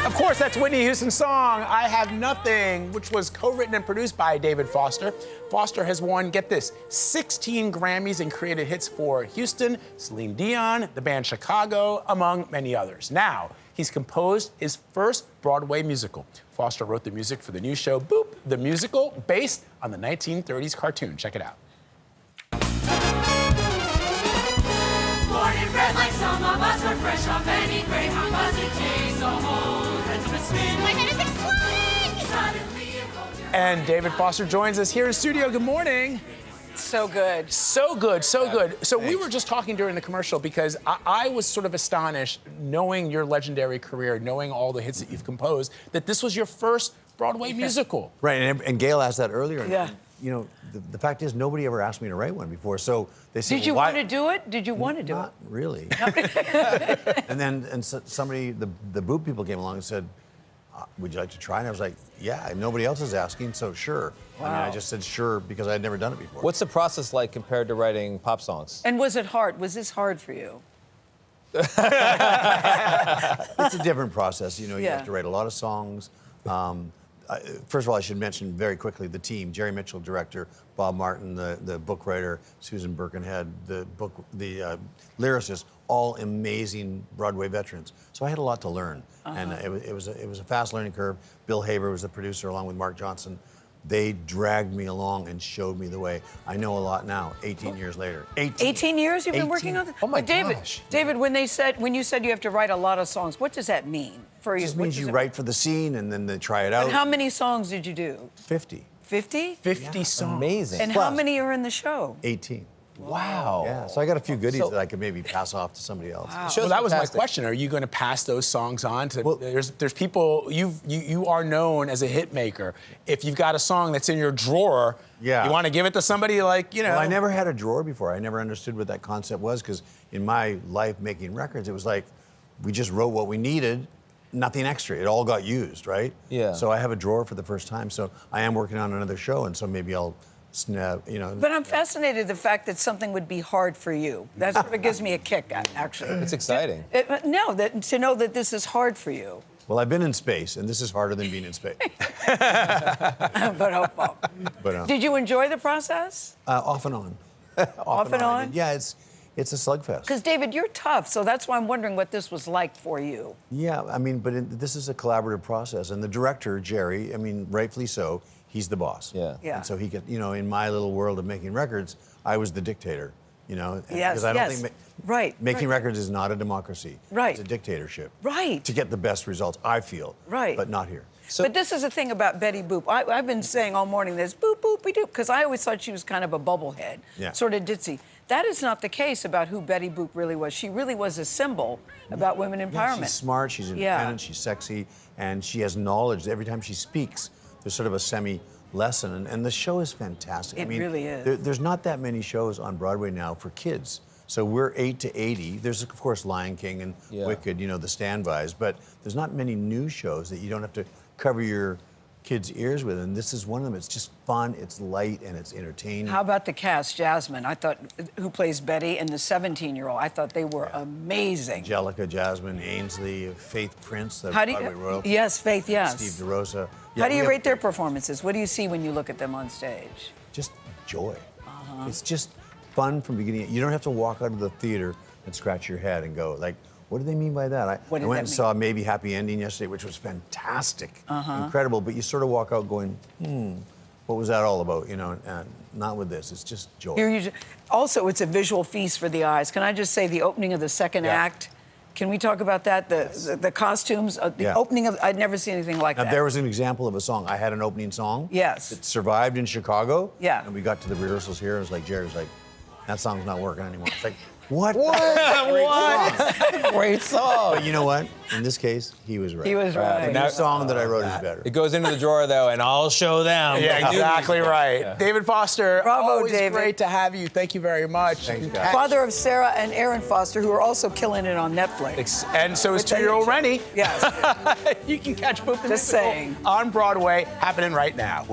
Of course, that's Whitney Houston's song, I Have Nothing, which was co-written and produced by David Foster. Foster has won, get this, 16 Grammys and created hits for Houston, Celine Dion, the band Chicago, among many others. Now, he's composed his first Broadway musical. Foster wrote the music for the new show, Boop, the musical, based on the 1930s cartoon. Check it out. Born and bred like some of us are fresh off any Greyhound bus, it takes a whole head to spin. My head is exploding! Suddenly it holds your And David Foster joins us here in studio. Good morning. So good. So good, so good. So we were just talking during the commercial because I was sort of astonished, knowing your legendary career, knowing all the hits that you've composed, that this was your first Broadway musical. Right, and Gayle asked that earlier. Yeah. You know, the fact is, nobody ever asked me to write one before. So they said, Did you well, want to do it? Did you want to do Not it? really. And then somebody, the Boop people came along and said, would you like to try? And I was like, yeah, nobody else is asking, so sure. I mean, I just said sure because I had never done it before. What's the process like compared to writing pop songs? And was it hard? Was this hard for you? It's a different process. You know, you Yeah. have to write a lot of songs. First of all, I should mention very quickly the team: Jerry Mitchell, director; Bob Martin, the book writer; Susan Birkenhead, the lyricist. All amazing Broadway veterans. So I had a lot to learn, and it was a fast learning curve. Bill Haber was the producer, along with Mark Johnson. They dragged me along and showed me the way. I know a lot now, 18 years later. 18 years you've been working on this? Oh my But David, gosh. David, when you said you have to write a lot of songs, what does that mean for It you? just What means does you it- write for the scene and then they try it out. And how many songs did you do? 50. 50? 50 songs. Amazing. And Plus. how many are in the show? 18. Wow. Yeah, so I got a few goodies So- that I could maybe pass off to somebody else. Well, that was my fantastic. question. Are you going to pass those songs on to? Well- there's people you are known as a hit maker. If you've got a song that's in your drawer, Yeah. you want to give it to somebody like Well, I never had a drawer before. I never understood what that concept was because in my life making records, it was like we just wrote what we needed, nothing extra. It all got used, right? Yeah. So I have a drawer for the first time. So I am working on another show, and so maybe I'll snap, you know. But I'm fascinated the fact that something would be hard for you. That sort of gives me a kick, actually. It's exciting. To know that this is hard for you. Well, I've been in space, and this is harder than being in space. But hopeful. But Did you enjoy the process? off and on. Off and I on? did. Yeah, it's a slugfest. Because, David, you're tough, so that's why I'm wondering what this was like for you. Yeah, I mean, but this is a collaborative process, and the director, Jerry, I mean, rightfully so, he's the boss. Yeah. Yeah. And so he could, you know, in my little world of making records, I was the dictator, you know. Yes, because I don't yes. think Right, making right. records is not a democracy. Right. It's a dictatorship. Right. To get the best results, I feel. Right. But not here. But this is the thing about Betty Boop. I've been saying all morning this boop, boop, we do, because I always thought she was kind of a bubblehead, Yeah. sort of ditzy. That is not the case about who Betty Boop really was. She really was a symbol about women Yeah, empowerment. she's smart, she's independent, she's sexy, and she has knowledge. Every time she speaks, there's sort of a semi-lesson, and the show is fantastic. It I mean, really is. There's not that many shows on Broadway now for kids. So we're 8 to 80. There's, of course, Lion King and Wicked, you know, the standbys, but there's not many new shows that you don't have to cover your kids' ears with, and this is one of them. It's just fun, it's light, and it's entertaining. How about the cast? Jasmine, I thought, who plays Betty, and the 17-year-old. I thought they were amazing. Angelica, Jasmine, Ainsley, Faith Prince, the How do Broadway you? royalty. Yes, Faith. Yes. Steve DeRosa. Yeah, How do we you have rate their performances? What do you see when you look at them on stage? Just joy. It's just fun from beginning. You don't have to walk out of the theater and scratch your head and go, like, what do they mean by that? What I did went that and mean? saw Maybe Happy Ending yesterday, which was fantastic, incredible, but you sort of walk out going, what was that all about? You know, and not with this. It's just joy. Also, it's a visual feast for the eyes. Can I just say the opening of the second act? Can we talk about that? The costumes, the opening of, I'd never seen anything like Now, that. there was an example of a song. I had an opening song. Yes. That survived in Chicago. Yeah. And we got to the rehearsals here. It was like, Jerry was like, that song's not working anymore. It's like, what? What? Great song. But you know what? In this case, he was right. He was right. The new song that I wrote is better. It goes into the drawer, though, and I'll show them. Yeah, exactly right. David Foster, Bravo, always David. great to have you. Thank you very much. Thanks, You guys. can Father of Sarah and Aaron Foster, who are also killing it on Netflix. And so is Which I 2-year-old enjoy. Rennie. Yes. You can catch both the Just musical saying. on Broadway, happening right now.